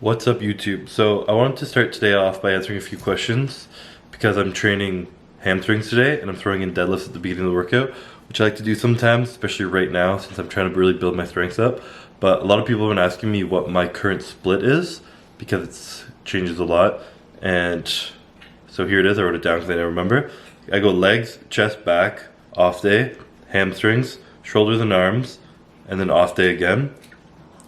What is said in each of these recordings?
What's up, YouTube? So I wanted to start today off by answering a few questions because I'm training hamstrings today and I'm throwing in deadlifts at the beginning of the workout, which I like to do sometimes, especially right now since I'm trying to really build my strengths up. But a lot of people have been asking me what my current split is because it changes a lot. And so here it is. I wrote it down because I never remember. I go legs, chest, back, off day, hamstrings, shoulders and arms, and then off day again.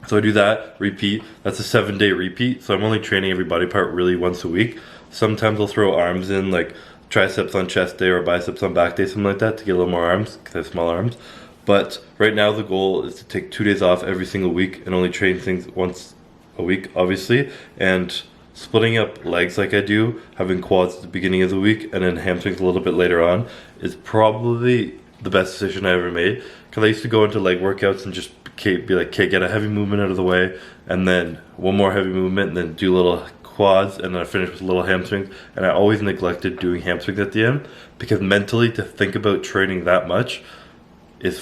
So I do that, repeat. That's a 7-day repeat. So I'm only training every body part really once a week. Sometimes I'll throw arms in, like triceps on chest day or biceps on back day, something like that, to get a little more arms because I have small arms. But right now the goal is to take 2 days off every single week and only train things once a week, obviously. And splitting up legs like I do, having quads at the beginning of the week and then hamstrings a little bit later on, is probably the best decision I ever made. Because I used to go into leg workouts and just be like, okay, get a heavy movement out of the way, and then one more heavy movement, and then do little quads, and then I finish with little hamstrings. And I always neglected doing hamstrings at the end because mentally to think about training that much is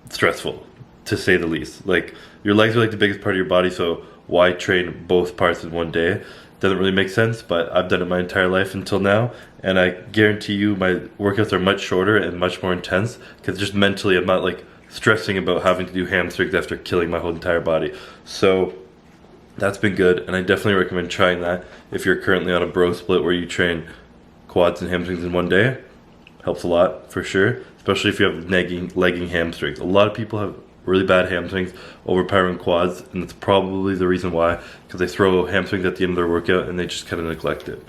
stressful, to say the least. Like, your legs are like the biggest part of your body, so why train both parts in one day? Doesn't really make sense, but I've done it my entire life until now, and I guarantee you my workouts are much shorter and much more intense because just mentally I'm not like stressing about having to do hamstrings after killing my whole entire body. So that's been good, and I definitely recommend trying that if you're currently on a bro split where you train quads and hamstrings in one day. Helps a lot for sure, especially if you have legging hamstrings. A lot of people have really bad hamstrings, overpowering quads, and that's probably the reason why, because they throw hamstrings at the end of their workout and they just kind of neglect it.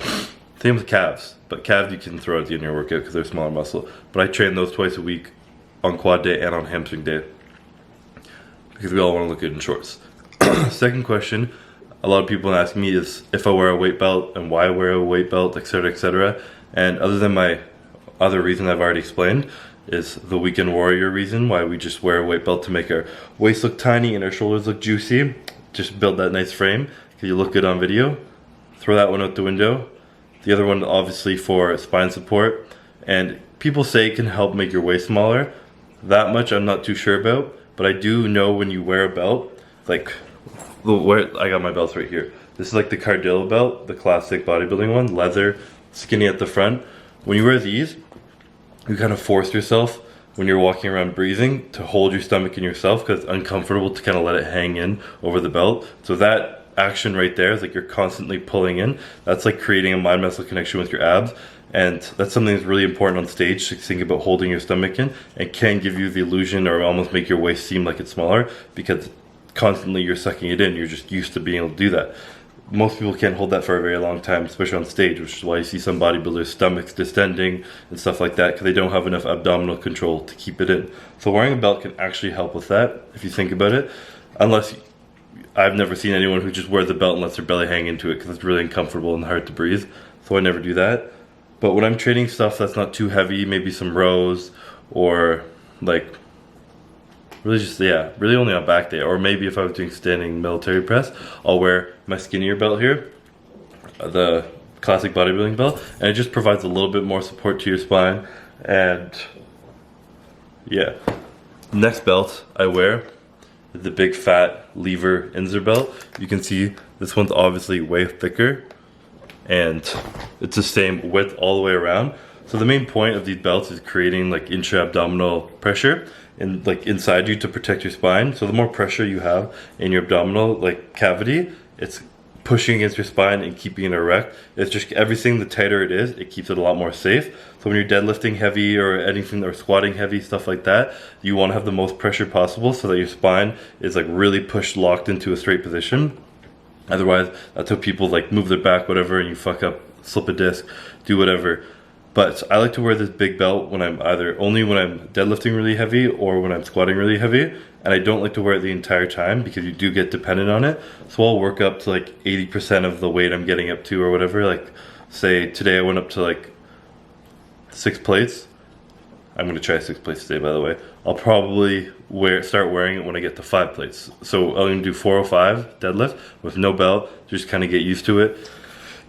Same with calves, but calves you can throw at the end of your workout because they're smaller muscle. But I train those twice a week, on quad day and on hamstring day, because we all want to look good in shorts. Second question a lot of people ask me is if I wear a weight belt and why I wear a weight belt, etc, etc. And other than my other reason I've already explained, is the weekend warrior reason why we just wear a weight belt to make our waist look tiny and our shoulders look juicy, just build that nice frame because you look good on video. Throw that one out the window. The other one obviously for spine support, and people say it can help make your waist smaller. That much I'm not too sure about, but I do know when you wear a belt, like I got my belts right here. This is like the Cardillo belt, the classic bodybuilding one, leather, skinny at the front. When you wear these, you kind of force yourself when you're walking around breathing to hold your stomach in yourself because it's uncomfortable to kind of let it hang in over the belt. So that action right there is like you're constantly pulling in. That's like creating a mind muscle connection with your abs. And that's something that's really important on stage, to think about holding your stomach in, and can give you the illusion or almost make your waist seem like it's smaller because constantly you're sucking it in. You're just used to being able to do that. Most people can't hold that for a very long time, especially on stage, which is why you see some bodybuilders' stomachs distending and stuff like that because they don't have enough abdominal control to keep it in. So wearing a belt can actually help with that if you think about it, unless I've never seen anyone who just wears the belt and lets their belly hang into it because it's really uncomfortable and hard to breathe. So I never do that. But when I'm training stuff that's not too heavy, maybe some rows or like really just, yeah, really only on back day, or maybe if I was doing standing military press, I'll wear my skinnier belt here, the classic bodybuilding belt, and it just provides a little bit more support to your spine. And yeah, next belt I wear is the big fat lever Inzer belt. You can see this one's obviously way thicker and it's the same width all the way around. So the main point of these belts is creating like intra-abdominal pressure and like inside you to protect your spine. So the more pressure you have in your abdominal like cavity, it's pushing against your spine and keeping it erect. It's just everything, the tighter it is, it keeps it a lot more safe. So when you're deadlifting heavy or anything, or squatting heavy, stuff like that, you want to have the most pressure possible so that your spine is like really pushed, locked into a straight position. Otherwise, that's how people like move their back, whatever, and you fuck up, slip a disc, do whatever. But I like to wear this big belt when I'm only when I'm deadlifting really heavy or when I'm squatting really heavy. And I don't like to wear it the entire time because you do get dependent on it. So I'll work up to like 80% of the weight I'm getting up to or whatever. Like say today I went up to like 6 plates. I'm gonna try 6 plates today, by the way. I'll probably start wearing it when I get to 5 plates. So I'm gonna do 405 deadlift with no belt, just kind of get used to it,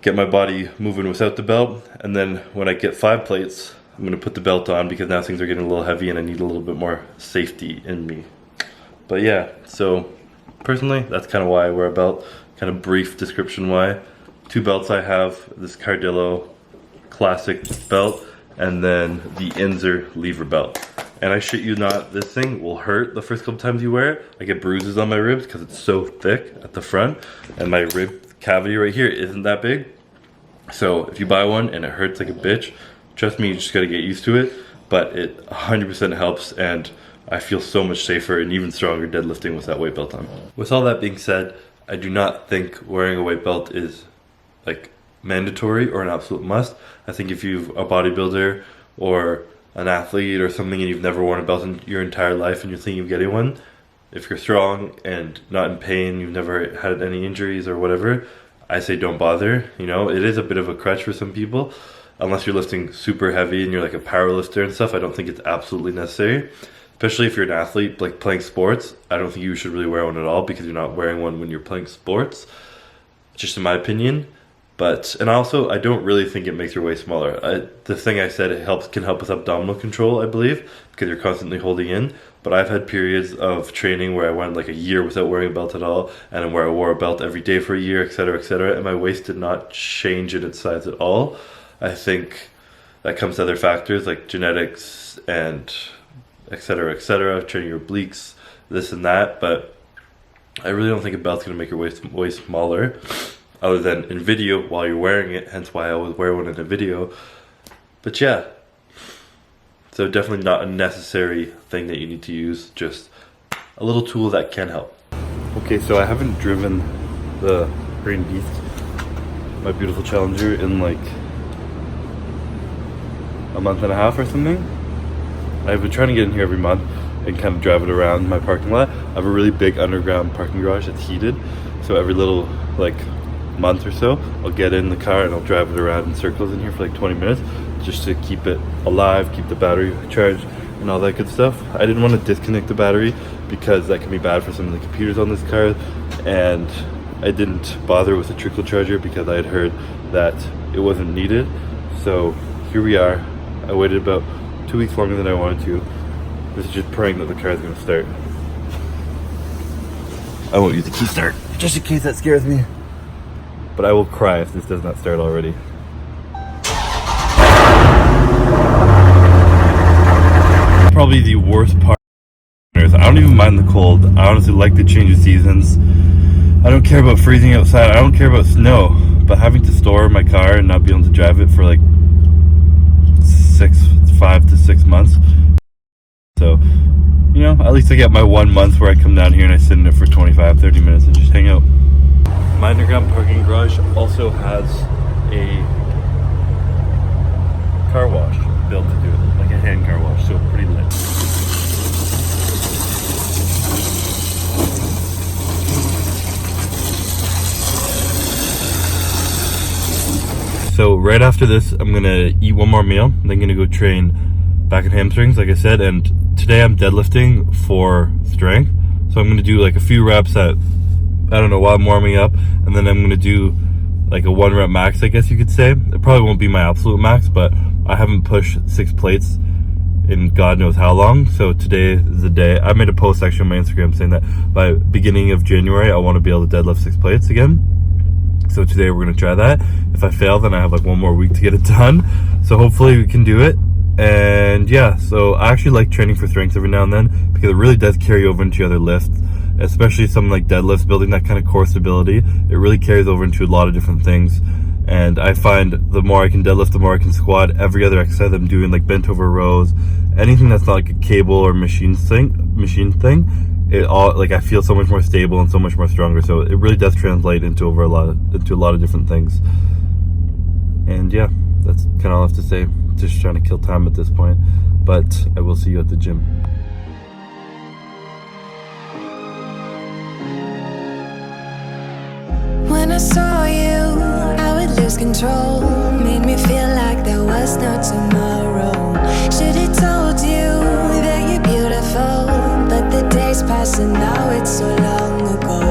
get my body moving without the belt, and then when I get 5 plates, I'm gonna put the belt on because now things are getting a little heavy and I need a little bit more safety in me. But yeah, so personally, that's kind of why I wear a belt. kind of brief description why. 2 belts I have, this Cardillo classic belt, and then the Inzer lever belt. And I shit you not, this thing will hurt the first couple times you wear it. I get bruises on my ribs because it's so thick at the front, and my rib cavity right here isn't that big. So if you buy one and it hurts like a bitch, trust me, you just gotta get used to it. But it 100% helps, and I feel so much safer and even stronger deadlifting with that weight belt on. With all that being said, I do not think wearing a weight belt is like mandatory or an absolute must. I think if you're a bodybuilder or an athlete or something and you've never worn a belt in your entire life and you're thinking of getting one, if you're strong and not in pain, you've never had any injuries or whatever, I say don't bother. You know, it is a bit of a crutch for some people. Unless you're lifting super heavy and you're like a power lifter and stuff, I don't think it's absolutely necessary. Especially if you're an athlete, like playing sports, I don't think you should really wear one at all because you're not wearing one when you're playing sports. Just in my opinion. But, and also, I don't really think it makes your waist smaller. The thing I said, it can help with abdominal control, I believe, because you're constantly holding in. But I've had periods of training where I went like a year without wearing a belt at all, and where I wore a belt every day for a year, etc., and my waist did not change in its size at all. I think that comes to other factors like genetics and etc., training your obliques, this and that. But I really don't think a belt's gonna make your waist smaller, other than in video while you're wearing it. Hence why I always wear one in a video. But yeah, so definitely not a necessary thing that you need to use. Just a little tool that can help. Okay, so I haven't driven the Green Beast, my beautiful Challenger, in like a month and a half or something. I've been trying to get in here every month and kind of drive it around my parking lot. I have a really big underground parking garage that's heated, so every little like month or so I'll get in the car and I'll drive it around in circles in here for like 20 minutes just to keep it alive, keep the battery charged and all that good stuff. I didn't want to disconnect the battery because that can be bad for some of the computers on this car, and I didn't bother with the trickle charger because I had heard that it wasn't needed. So here we are. I waited about 2 weeks longer than I wanted to. This is just praying that the car is going to start. I won't use the key start, just in case that scares me. But I will cry if this does not start already. Probably the worst part. I don't even mind the cold. I honestly like the change of seasons. I don't care about freezing outside. I don't care about snow. But having to store my car and not be able to drive it for like 5 to 6 months. So, you know, at least I get my 1 month where I come down here and I sit in it for 25-30 minutes and just hang out. My underground parking garage also has a car wash built to do it, like a hand car wash, so pretty lit. So right after this, I'm gonna eat one more meal, then gonna go train back and hamstrings, like I said, and today I'm deadlifting for strength. So I'm gonna do like a few reps at, I don't know, while I'm warming up, and then I'm gonna do like a 1 rep max, I guess you could say. It probably won't be my absolute max, but I haven't pushed 6 plates in God knows how long. So today is the day. I made a post actually on my Instagram saying that by beginning of January, I want to be able to deadlift 6 plates again. So today we're gonna try that. If I fail, then I have like 1 more week to get it done. So hopefully we can do it. And yeah, so I actually like training for strength every now and then because it really does carry over into other lifts, especially something like deadlifts, building that kind of core stability. It really carries over into a lot of different things. And I find the more I can deadlift, the more I can squat. Every other exercise I'm doing, like bent over rows, anything that's not like a cable or machine thing, it all, like, I feel so much more stable and so much more stronger. So it really does translate into a lot of different things. And yeah, that's kind of all I have to say. Just trying to kill time at this point, but I will see you at the gym. When I saw you, I would lose control. Made me feel like there was no tomorrow. Should've told you that you're beautiful, but the days pass and now it's so long ago.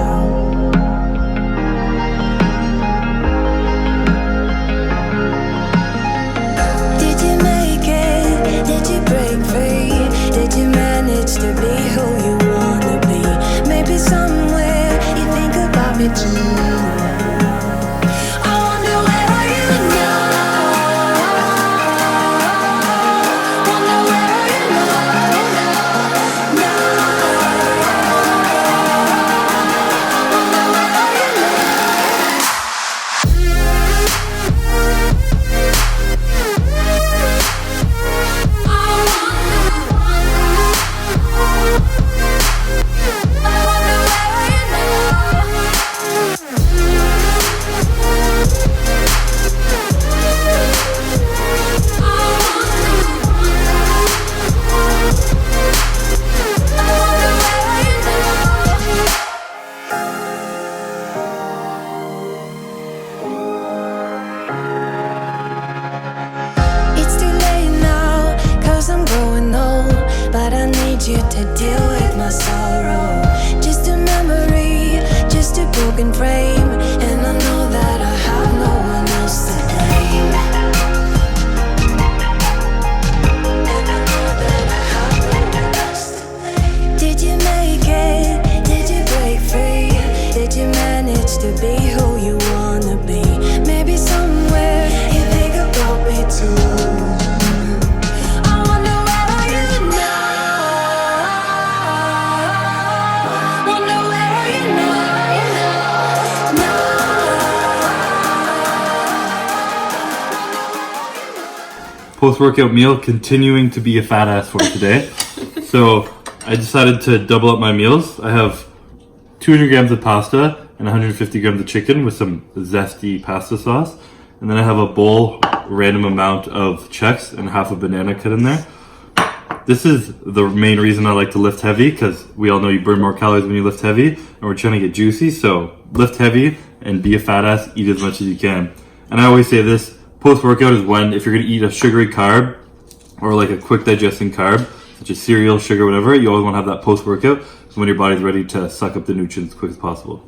Did you make it? Did you break free? Did you manage to be who you wanna be? Maybe somewhere you think about me too. to deal with my sorrow. Just a memory, just a broken frame, and I know that I have no one else to blame. And I know that I have no one else to blame. Did you make it? Did you break free? Did you manage to be who you wanna be? Maybe somewhere you think about me too. I wonder where are you now? Wonder where are you now? Post-workout meal, continuing to be a fat ass for today. So I decided to double up my meals. I have 200 grams of pasta and 150 grams of chicken with some zesty pasta sauce. And then I have a bowl, random amount of Chex and half a banana cut in there. This is the main reason I like to lift heavy, because we all know you burn more calories when you lift heavy, and we're trying to get juicy. So lift heavy and be a fat ass, eat as much as you can. And I always say this, post-workout is when, if you're gonna eat a sugary carb or like a quick digesting carb, such as cereal, sugar, whatever, you always wanna have that post-workout, so when your body's ready to suck up the nutrients as quick as possible.